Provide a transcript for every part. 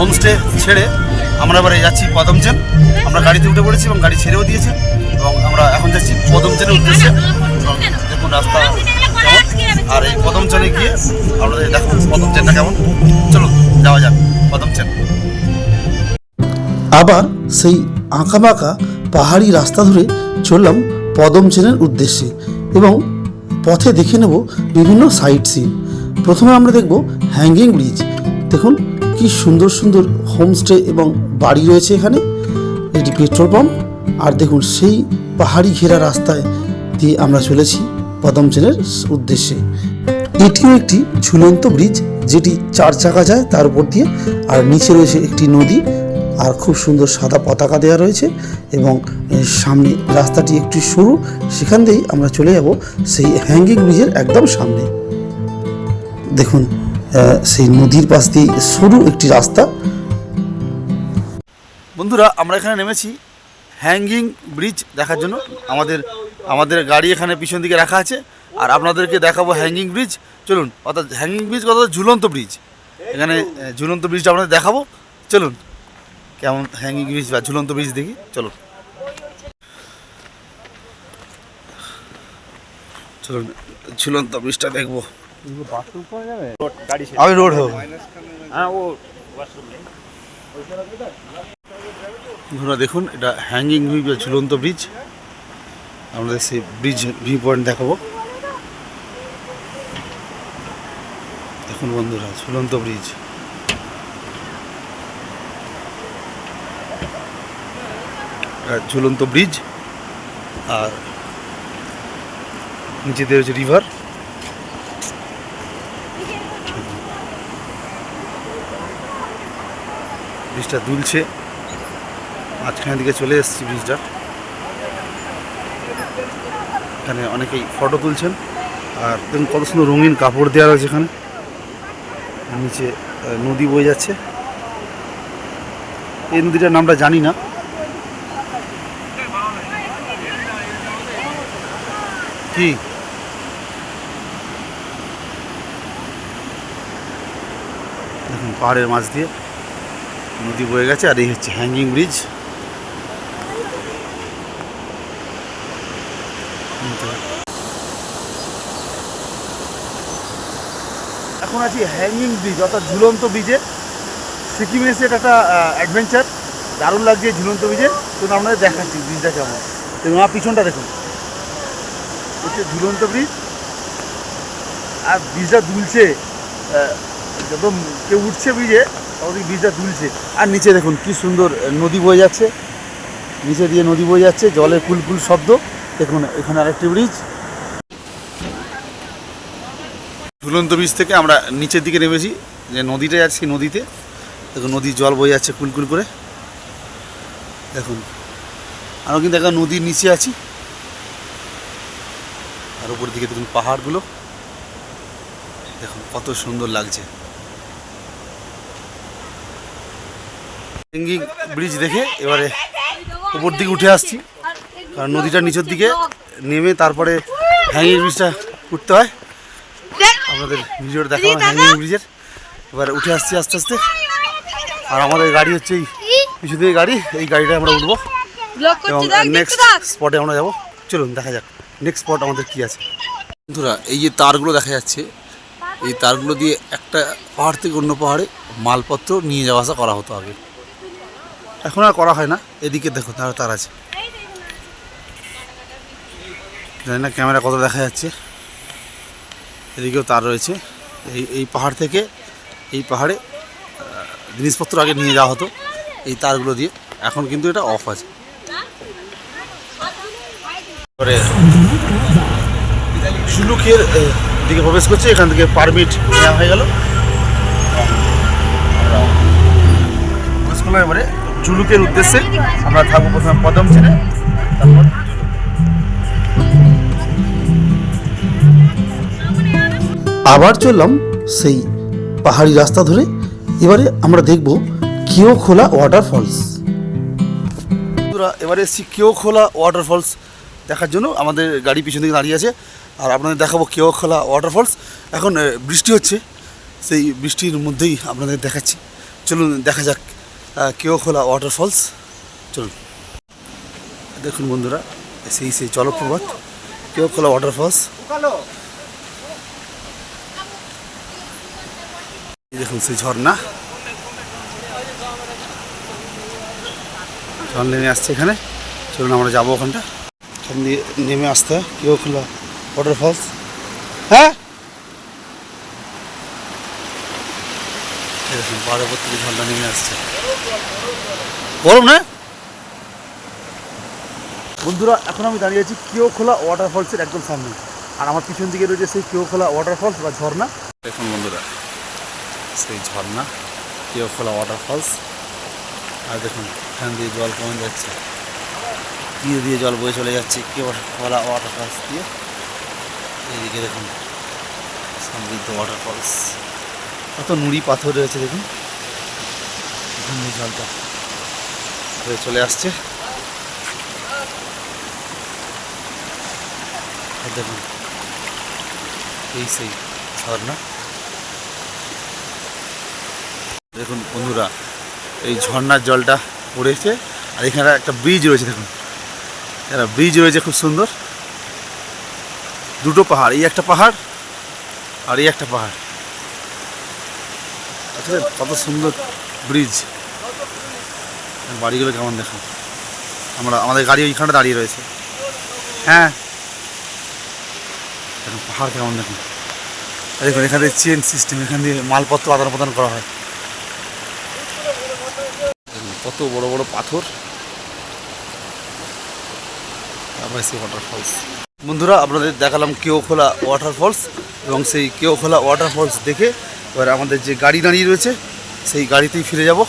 Homestay ছেড়ে আমরা এবারে যাচ্ছি পদমচেন। আমরা গাড়িতে উঠে পড়েছি এবং গাড়ি ছেড়েও দিয়েছে এবং আমরা এখন যাচ্ছি পদমচেনের উদ্দেশ্যে। এবং দেখুন রাস্তা কেমন, আর এই পদমচেনে গিয়ে আপনাদের দেখো পদমচেনটা কেমন। চলো যাওয়া যাক পদমচেন। আবার সেই আঁকাবাঁকা পাহাড়ি রাস্তা ধরে চললাম পদমচেনের উদ্দেশ্যে এবং পথে দেখে নেব বিভিন্ন সাইট সিন। প্রথমে আমরা দেখব হ্যাঙ্গিং ব্রিজ। দেখুন কি সুন্দর সুন্দর হোমস্টে এবং বাড়ি রয়েছে এখানে। এটি পেট্রোল পাম্প। আর দেখুন সেই পাহাড়ি ঘেরা রাস্তায় দিয়ে আমরা চলেছি পদমচেনের উদ্দেশ্যে। এটিও একটি ঝুলন্ত ব্রিজ, যেটি 4 চাকা যায় তার উপর দিয়ে, আর নিচে রয়েছে একটি নদী, আর খুব সুন্দর সাদা পতাকা দেওয়া রয়েছে এবং সামনে রাস্তাটি একটু সরু, সেখান দিয়েই আমরা চলে যাব সেই হ্যাঙ্গিং ব্রিজের একদম সামনে। দেখুন সেই নদীর পাশ দিয়ে সরু একটি রাস্তা। বন্ধুরা আমরা এখানে নেমেছি হ্যাঙ্গিং ব্রিজ দেখার জন্য। আমাদের গাড়ি এখানে পিছন দিকে রাখা আছে, আর আপনাদেরকে দেখাবো হ্যাঙ্গিং ব্রিজ। চলুন, অর্থাৎ হ্যাঙ্গিং ব্রিজ অর্থাৎ ঝুলন্ত ব্রিজ। এখানে ঝুলন্ত ব্রিজটা আপনাদের দেখাবো। চলুন কেমন হ্যাঙ্গিং ব্রিজ বা ঝুলন্ত ব্রিজ দেখি। চলুন চলুন ঝুলন্ত ব্রিজটা দেখবো। আমি রোড হবো। বন্ধুরা দেখুন, এটা হ্যাঙ্গিং ব্রিজ বা ঝুলন্ত ব্রিজ। আমাদের সেই ব্রিজ ভিউ পয়েন্ট দেখাবো। দেখুন বন্ধুরা, ঝুলন্ত ব্রিজ। ঝুলন্ত ব্রিজ, আর নিচে দিয়ে হচ্ছে রিভার। ব্রিজটা দুলছে, মাঝখানের দিকে চলে এসেছি ব্রিজটা। এখানে অনেকেই ফটো তুলছেন, আর দেখুন কত সুন্দর রঙিন কাপড় দেওয়া রয়েছে এখানে। নিচে নদী বয়ে যাচ্ছে। এই নদীটার নামটা জানি না। কি দেখুন পাহাড়ের মাঝ দিয়ে নদী বয়ে গেছে, আর এই হচ্ছে হ্যাঙ্গিং ব্রিজ। এখন আছি হ্যাঙ্গিং ব্রিজ অর্থাৎ ঝুলন্ত ব্রিজে। সিকিমে এসে এটা একটা অ্যাডভেঞ্চার, দারুণ লাগছে ঝুলন্ত ব্রিজে। তো আপনাদের দেখাচ্ছি ব্রিজটা কেমন। এবং আমার পিছনটা দেখুন, হচ্ছে ঝুলন্ত ব্রিজ, আর ব্রিজটা দুলছে। যত কেউ উঠছে ব্রিজে ততদিন ব্রিজটা দুলছে। আর নিচে দেখুন কি সুন্দর নদী বয়ে যাচ্ছে, নিচে দিয়ে নদী বয়ে যাচ্ছে, জলের কুলকুল শব্দ। দেখুন এখানে আরেকটি ব্রিজ। ঝুলন্ত ব্রিজ থেকে আমরা নিচের দিকে নেমেছি, যে নদীটা যাচ্ছি নদীতে। দেখুন নদীর জল বয়ে যাচ্ছে কুলকুল করে। দেখুন আমরা কিন্তু এখন নদীর নিচে আছি, আর উপর দিকে দেখুন পাহাড়গুলো। দেখুন কত সুন্দর লাগছে। হ্যাঙ্গিং ব্রিজ দেখে এবারে উপর দিকে উঠে আসছি, কারণ নদীটার নিচের দিকে নেমে তারপরে হ্যাঙ্গিং ব্রিজটা উঠতে হয়। আপনাদের ভিডিওটা দেখাবো হ্যাঙ্গিং ব্রিজের। এবার উঠে আসছি আস্তে আস্তে, আর আমাদের গাড়ি হচ্ছে এই পিছু দিকে গাড়ি। এই গাড়িটা আমরা উঠবো এবং নেক্সট স্পটে আমরা যাবো। চলুন দেখা যাক নেক্সট স্পট আমাদের কী আছে। বন্ধুরা এই যে তারগুলো দেখা যাচ্ছে, এই তারগুলো দিয়ে একটা পাহাড় থেকে অন্য পাহাড়ে মালপত্র নিয়ে যাওয়া আসা করা হতো আগে, এখন আর করা হয় না। এদিকে দেখো তার আছে, জানি না ক্যামেরা কত দেখা যাচ্ছে। এদিকেও তার রয়েছে। এই পাহাড় থেকে এই পাহাড়ে জিনিসপত্র আগে নিয়ে যাওয়া হতো এই তারগুলো দিয়ে। এখন কিন্তু এটা অফ আছে। পরে শুলুকের দিকে প্রবেশ করছে, এখান থেকে পারমিট নেওয়া হয়ে গেল। প্রবেশ করলাম এবারে জুলুকের উদ্দেশ্যে। আমরা থাকবো প্রথমে পদমচেনে, তারপর আবার চললাম সেই পাহাড়ি রাস্তা ধরে। এবারে আমরা দেখব কেওখোলা ওয়াটারফলস। এবারে এসেছি কেওখোলা ওয়াটারফলস দেখার জন্য। আমাদের গাড়ি পিছন দিকে দাঁড়িয়ে আছে, আর আপনাদের দেখাবো কেওখোলা ওয়াটারফলস। এখন বৃষ্টি হচ্ছে, সেই বৃষ্টির মধ্যেই আপনাদের দেখাচ্ছি। চলুন দেখা যাক কেওখোলা ওয়াটারফলস। চলুন দেখুন বন্ধুরা, সেই জলপ্রপাত কেওখোলা ওয়াটারফলস। দেখুন সেই ঝর্ণা, জল নেমে আসছে এখানে। চলুন আমরা যাবো ওখানটা, এখান দিয়ে নেমে আসতে হয় কেওখোলা ওয়াটারফলস। হ্যাঁ দেখুন পাহাড়ের উপর থেকে ঝর্ণা নেমে আসছে। গরম না বন্ধুরা? এখন আমি দাঁড়িয়ে আছি কেওখোলা ওয়াটারফলসের একদম সামনে, আর আমার পিছন দিকে রয়েছে সেই কেওখোলা ওয়াটারফলস বা ঝর্ণা। দেখুন বন্ধুরা সেই ঝর্ণা কেওখোলা ওয়াটারফলস। আর দেখুন এখান দিয়ে জল কমে যাচ্ছে, ধীরে ধীরে জল বয়ে চলে যাচ্ছে কেওখোলা ওয়াটারফলস দিয়ে। এইদিকে দেখুন সমৃদ্ধ ওয়াটারফলস, কত নুড়ি পাথর রয়েছে দেখুন। এখান দিয়ে জলটা বয়ে চলে আসছে। দেখুন এই সেই ঝর্ণা। দেখুন বন্ধুরা এই ঝর্ণার জলটা পড়েছে, আর এখানে একটা ব্রিজ রয়েছে। দেখুন একটা ব্রিজ রয়েছে খুব সুন্দর, দুটো পাহাড়, এই একটা পাহাড় আর এই একটা পাহাড়। আচ্ছা কত সুন্দর ব্রিজ। বাড়িগুলো কেমন দেখুন, আমাদের গাড়ি ওইখানটা দাঁড়িয়ে রয়েছে। হ্যাঁ দেখুন পাহাড় কেমন দেখুন। দেখুন এখানে চেন সিস্টেম, এখান দিয়ে মালপত্র আদান প্রদান করা হয়। কত বড় বড় পাথর, তারপরে সেই ওয়াটারফলস। বন্ধুরা আপনাদের দেখালাম কেওখোলা ওয়াটারফলস, এবং সেই কেওখোলা ওয়াটারফলস দেখে এবার আমাদের যে গাড়ি দাঁড়িয়ে রয়েছে সেই গাড়িতেই ফিরে যাব।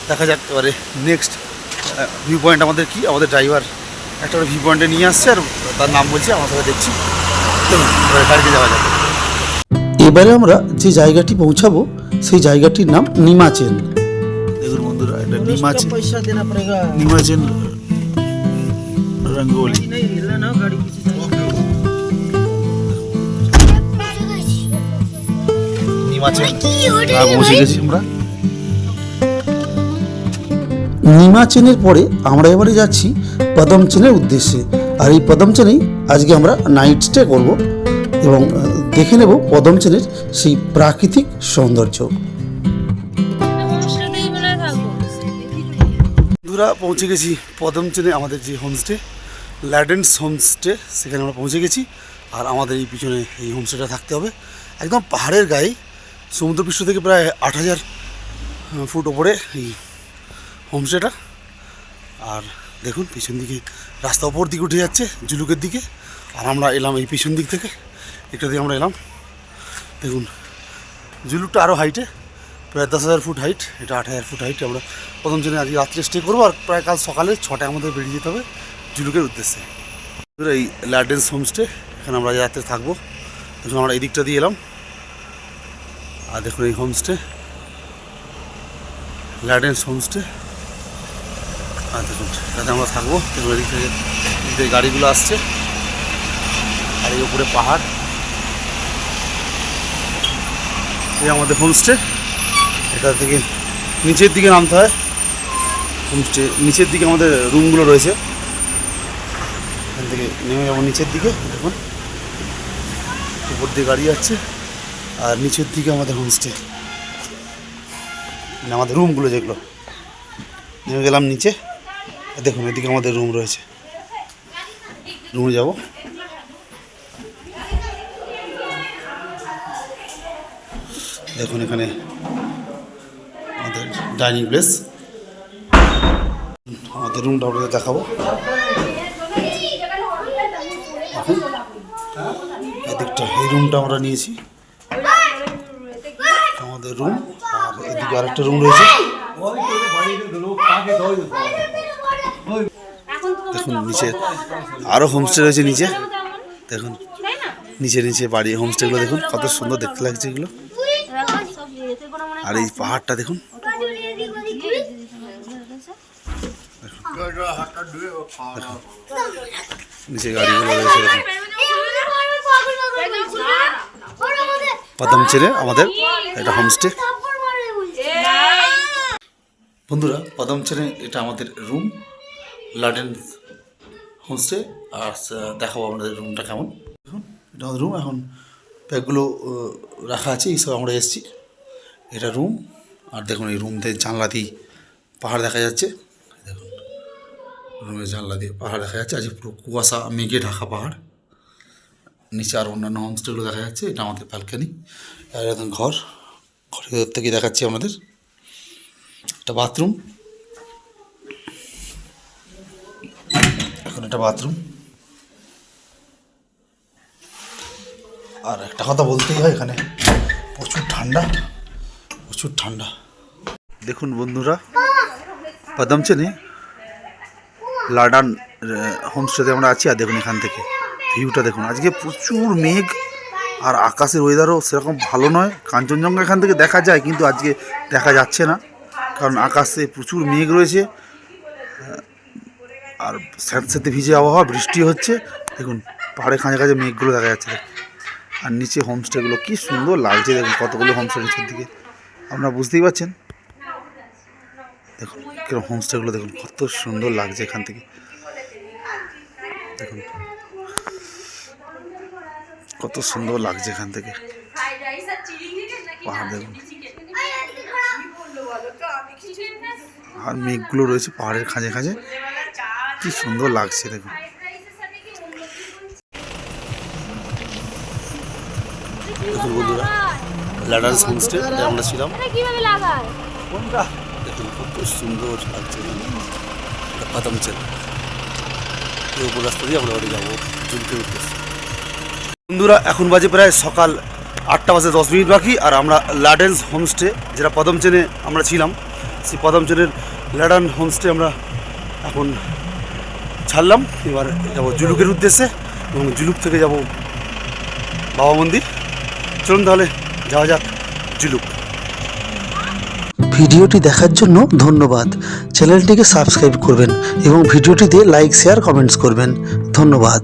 দেখা যাক এবারে নেক্সট ভিউ পয়েন্ট আমাদের কি। আমাদের ড্রাইভার একটা ভিউ পয়েন্টে নিয়ে আসছে, আর তার নাম বলছে, আমার সাথে দেখছি। চলুন এবারে গাড়িতে যাওয়া যাবে। এবারে আমরা যে জায়গাটি পৌঁছাবো সেই জায়গাটির নাম নিমাচেন। দেখুন বন্ধুরা এটা নিমাচেন, पैसा देना पड़ेगा। নিমাচেন রঙ্গোলি। नहीं हिलना ना गाड़ी किसी से। নিমাচেন পৌঁছে গেছি আমরা। নিমাচেনের পরে আমরা এবারে যাচ্ছি পদমচেনের উদ্দেশ্যে, আর এই পদমচেনেই আজকে আমরা নাইট স্টে করব এবং দেখে নেব পদমচেনের সেই প্রাকৃতিক সৌন্দর্য। বন্ধুরা পৌঁছে গেছি পদমচেনে, আমাদের যে হোমস্টে ল্যাডেন্স হোমস্টে, সেখানে আমরা পৌঁছে গেছি। আর আমাদের এই পিছনে এই হোমস্টেটা থাকতে হবে একদম পাহাড়ের গায়ে, সমুদ্রপৃষ্ঠ থেকে প্রায় 8000 ফুট ওপরে এই হোমস্টেটা। আর দেখুন পিছন দিকে রাস্তা ওপর দিকে উঠে যাচ্ছে জুলুকের দিকে, আর আমরা এলাম এই পিছন দিক থেকে, একটা দিয়ে আমরা এলাম। দেখুন জুলুকটা আরও হাইটে, প্রায় 10,000 ফুট হাইট, এটা 8,000 ফুট হাইট। আমরা প্রথম জন্য আজকে রাত্রে স্টে করবো, আর প্রায় কাল সকালে 6টায় আমাদের বেরিয়ে যেতে হবে জুলুকের উদ্দেশ্যে। এই ল্যাডেন্স হোমস্টে, এখানে আমরা রাত্রে থাকবো। দেখুন আমরা এই দিকটা দিয়ে এলাম, আর দেখুন এই হোমস্টে ল্যাডেন্স হোমস্টে। আর দেখুন এখানে আমরা থাকবো। দেখুন এদিক থেকে গাড়িগুলো আসছে, আর এই উপরে পাহাড়। এই আমাদের হোমস্টে, এটা থেকে নিচের দিকে নামতে হয়। হোমস্টে নিচের দিকে আমাদের রুমগুলো রয়েছে, এখান থেকে নেমে যাবো নিচের দিকে। দেখুন উপর দিয়ে গাড়ি যাচ্ছে, আর নিচের দিকে আমাদের হোমস্টে, মানে আমাদের রুমগুলো যেগুলো। নেমে গেলাম নিচে, দেখুন এদিকে আমাদের রুম রয়েছে, রুমে যাব। দেখুন এখানে আমাদের ডাইনিং প্লেস, আমাদের রুমটা আপনাদের দেখাবো। এদিকটা এই রুমটা আমরা নিয়েছি, আমাদের রুম। আর এদিকে আরেকটা রুম রয়েছে। দেখুন নিচে আরও হোমস্টে রয়েছে নিচে। দেখুন নিচে নিচে বাড়ি হোমস্টেগুলো দেখুন কত সুন্দর দেখতে লাগছে এগুলো। আর এই পাহাড়টা দেখুন, নিচে গাড়িগুলো রয়েছে। দেখুন পদমচেনে আমাদের এটা হোমস্টে। বন্ধুরা পদম চেনে এটা আমাদের রুম লাডেন হোমস্টে। আর দেখাবো আমাদের রুমটা কেমন। দেখুন এটা আমাদের রুম। এখন ব্যাগগুলো রাখা আছে, এইসব আমরা এসেছি। এটা রুম। আর দেখুন এই রুম থেকে জানলা দিয়ে পাহাড় দেখা যাচ্ছে। দেখুন রুমের জানলা দিয়ে পাহাড় দেখা যাচ্ছে। আজকে পুরো কুয়াশা মেঘে ঢাকা পাহাড়। নিচে আর অন্যান্য হোমস্টেগুলো দেখা যাচ্ছে। এটা আমাদের ব্যালকানি। আর এখন ঘরের থেকে দেখাচ্ছি আমাদের একটা বাথরুম। এখন এটা বাথরুম। আর একটা কথা বলতেই হয়, এখানে প্রচুর ঠান্ডা। দেখুন বন্ধুরা পদম চেনে লাডান হোমস্টেতে আমরা আছি। আর দেখুন এখান থেকে ভিউটা দেখুন। আজকে প্রচুর মেঘ আর আকাশের ওয়েদারও সেরকম ভালো নয়। কাঞ্চনজঙ্ঘা এখান থেকে দেখা যায়, কিন্তু আজকে দেখা যাচ্ছে না, কারণ আকাশে প্রচুর মেঘ রয়েছে আর স্যাঁতস্যাঁতে ভিজে আবহাওয়া, বৃষ্টি হচ্ছে। দেখুন পাহাড়ের কাছে মেঘগুলো দেখা যাচ্ছে। আর নিচে হোমস্টেগুলো কি সুন্দর লাগছে। দেখুন কতগুলো হোমস্টে নিচের দিকে, আপনারা বুঝতেই পারছেন। দেখুন কিরকম হোমস্টেগুলো দেখুন, কত সুন্দর লাগছে এখান থেকে। দেখুন কত সুন্দর লাগছে এখান থেকে পাহাড়। দেখুন আর মেঘগুলো রয়েছে পাহাড়ের খাঁজে কি সুন্দর লাগছে। দেখুন দেখুন বন্ধুরা লাডান হোমস্টে আমরা ছিলাম। দেখুন কত সুন্দর লাগছে। পদম চেনে এই উপর রাস্তা দিয়ে আমরা বাড়ি যাবো জুলকের উদ্দেশ্যে। বন্ধুরা এখন বাজে প্রায় সকাল 8:10 বাকি। আর আমরা লাডেন্স হোমস্টে, যেটা পদম চেনে আমরা ছিলাম, সেই পদম চেনের লাডান হোমস্টে আমরা এখন ছাড়লাম। এবার যাবো জুলুকের উদ্দেশ্যে এবং জুলুক থেকে যাব বাবা মন্দির। চলুন তাহলে যাওয়া যাক জুলুক। ভিডিওটি দেখার জন্য ধন্যবাদ। চ্যানেলটিকে সাবস্ক্রাইব করবেন এবং ভিডিওটিতে লাইক, শেয়ার, কমেন্টস করবেন। ধন্যবাদ।